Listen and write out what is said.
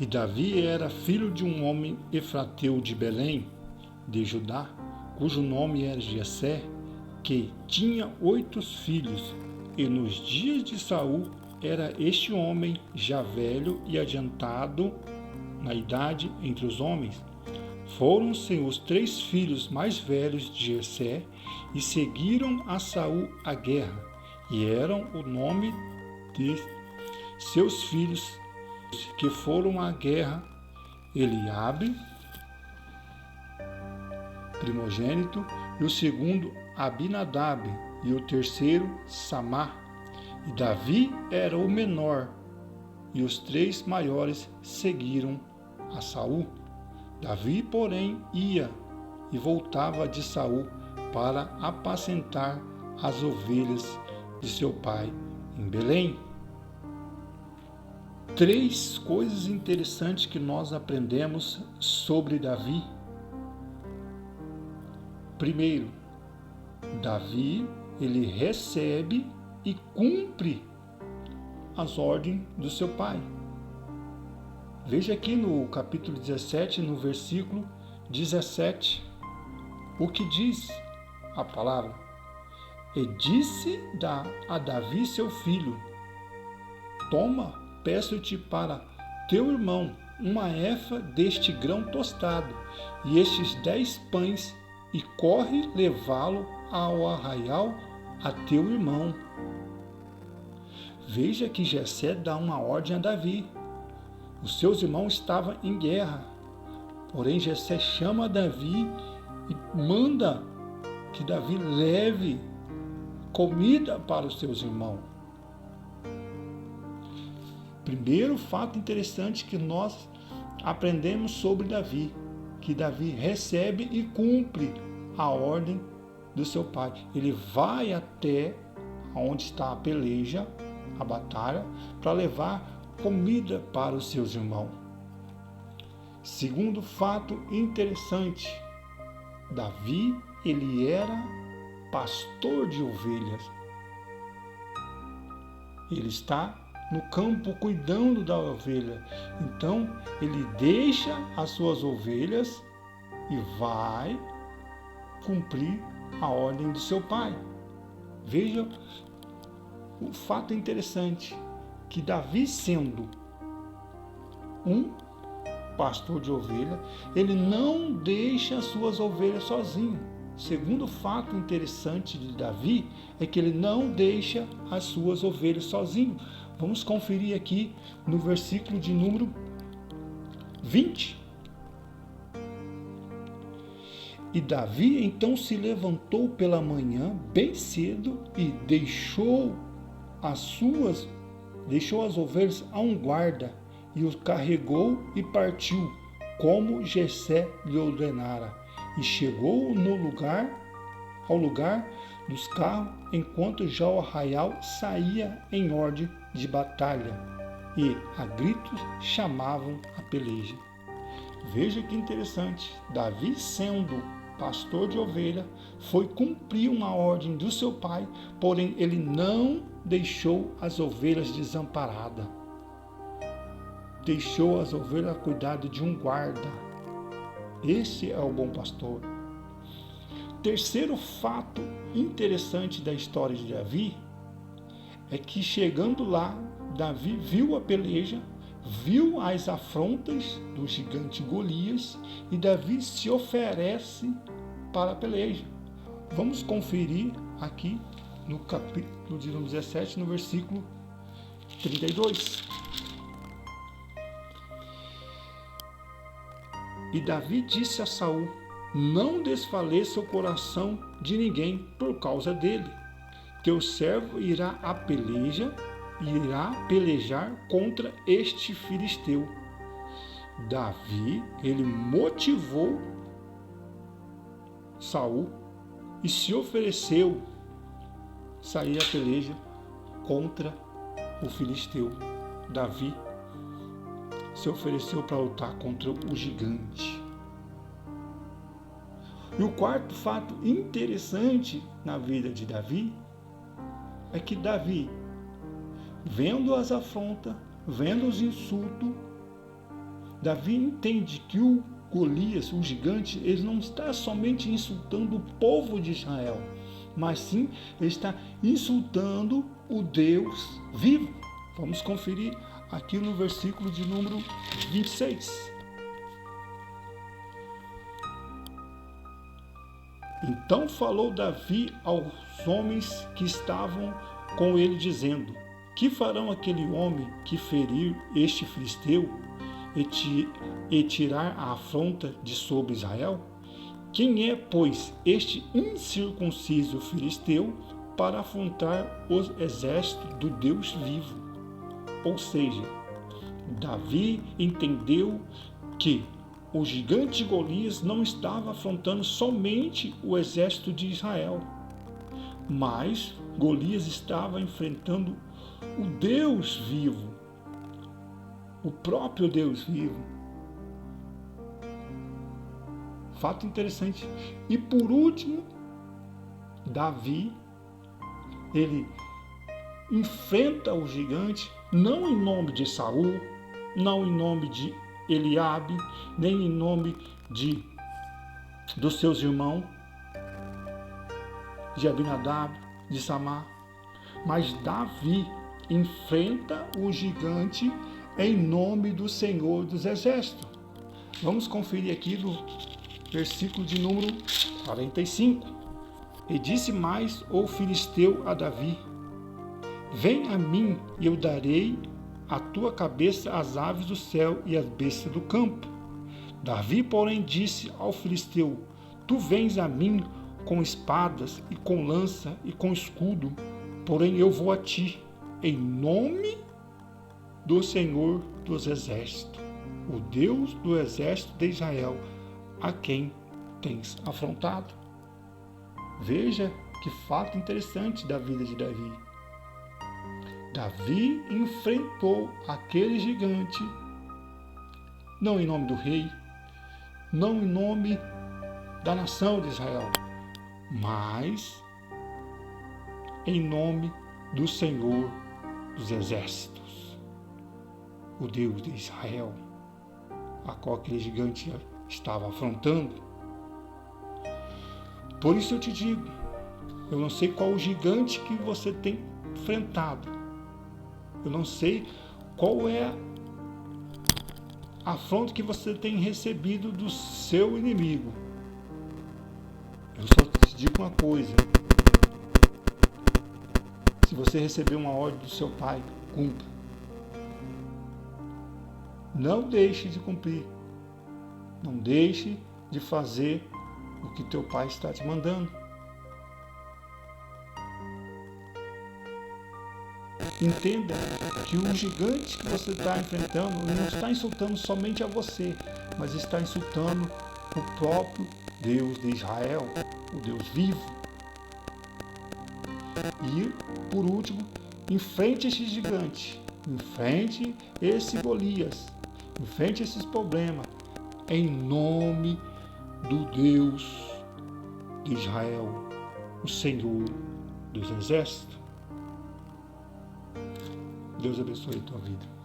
E Davi era filho de um homem efrateu de Belém, de Judá, cujo nome era Jessé, que tinha 8 filhos. E nos dias de Saul era este homem já velho e adiantado na idade entre os homens. Foram-se os 3 filhos mais velhos de Jessé e seguiram a Saul à guerra. E eram o nome de seus filhos que foram à guerra: Eliabe, primogênito, e o segundo Abinadab, e o terceiro Samá. E Davi era o menor, e os 3 maiores seguiram a Saul. Davi, porém, ia e voltava de Saul para apacentar as ovelhas de seu pai em Belém. 3 coisas interessantes que nós aprendemos sobre Davi. Primeiro, Davi, ele recebe e cumpre as ordens do seu pai. Veja aqui no capítulo 17, no versículo 17, o que diz a palavra. E disse a Davi seu filho: toma, peço-te para teu irmão uma efa deste grão tostado e estes 10 pães, e corre levá-lo ao arraial a teu irmão. Veja que Jessé dá uma ordem a Davi. Os seus irmãos estavam em guerra, porém Jessé chama Davi e manda que Davi leve comida para os seus irmãos. Primeiro fato interessante que nós aprendemos sobre Davi, que Davi recebe e cumpre a ordem do seu pai. Ele vai até onde está a peleja, a batalha, para levar comida para os seus irmãos. Segundo fato interessante, Davi, ele era pastor de ovelhas. Ele está no campo cuidando da ovelha. Então, ele deixa as suas ovelhas e vai cumprir a ordem do seu pai. Veja o fato interessante, que Davi, sendo um pastor de ovelha, ele não deixa as suas ovelhas sozinho. Segundo fato interessante de Davi é que ele não deixa as suas ovelhas sozinho. Vamos conferir aqui no versículo de número 20. E Davi então se levantou pela manhã bem cedo e deixou as ovelhas a um guarda e os carregou e partiu, como Jessé lhe ordenara. E chegou ao lugar dos carros, enquanto já o arraial saía em ordem de batalha, e a gritos chamavam a peleja. Veja que interessante, Davi, sendo pastor de ovelha, foi cumprir uma ordem do seu pai, porém ele não deixou as ovelhas desamparadas. Deixou as ovelhas a cuidado de um guarda. Esse é o bom pastor. Terceiro fato interessante da história de Davi é que, chegando lá, Davi viu a peleja, viu as afrontas do gigante Golias, e Davi se oferece para a peleja. Vamos conferir aqui no capítulo de 17, no versículo 32. E Davi disse a Saul: não desfaleça o coração de ninguém por causa dele. Teu servo irá à peleja e irá pelejar contra este filisteu. Davi, ele motivou Saul e se ofereceu sair à peleja contra o filisteu. Davi se ofereceu para lutar contra o gigante. E o quarto fato interessante na vida de Davi é que Davi, vendo as afrontas, vendo os insultos, Davi entende que o Golias, o gigante, ele não está somente insultando o povo de Israel, mas sim ele está insultando o Deus vivo. Vamos conferir aqui no versículo de número 26. Então falou Davi aos homens que estavam com ele, dizendo: Que farão aquele homem que ferir este filisteu e tirar a afronta de sobre Israel? Quem é, pois, este incircunciso filisteu para afrontar os exércitos do Deus vivo? Ou seja, Davi entendeu que o gigante Golias não estava afrontando somente o exército de Israel, mas Golias estava enfrentando o Deus vivo, o próprio Deus vivo. Fato interessante. E por último, Davi, ele enfrenta o gigante não em nome de Saul, não em nome de Eliabe, nem em nome dos seus irmãos, de Abinadab, de Samar, mas Davi enfrenta o gigante em nome do Senhor dos Exércitos. Vamos conferir aqui no versículo de número 45. E disse mais o filisteu a Davi: Vem a mim e eu darei a tua cabeça às aves do céu e às bestas do campo. Davi, porém, disse ao filisteu: Tu vens a mim com espadas e com lança e com escudo, porém eu vou a ti em nome do Senhor dos Exércitos, o Deus do exército de Israel, a quem tens afrontado. Veja que fato interessante da vida de Davi. Davi enfrentou aquele gigante, não em nome do rei, não em nome da nação de Israel, mas em nome do Senhor dos Exércitos, o Deus de Israel, a qual aquele gigante estava afrontando. Por isso eu te digo, eu não sei qual o gigante que você tem enfrentado, eu não sei qual é a afronta que você tem recebido do seu inimigo. Eu só te digo uma coisa: se você receber uma ordem do seu pai, cumpra. Não deixe de cumprir. Não deixe de fazer o que teu pai está te mandando. Entenda que o gigante que você está enfrentando não está insultando somente a você, mas está insultando o próprio Deus de Israel, o Deus vivo. E, por último, enfrente esse gigante, enfrente esse Golias, enfrente esses problemas, em nome do Deus de Israel, o Senhor dos Exércitos. Deus abençoe a tua vida.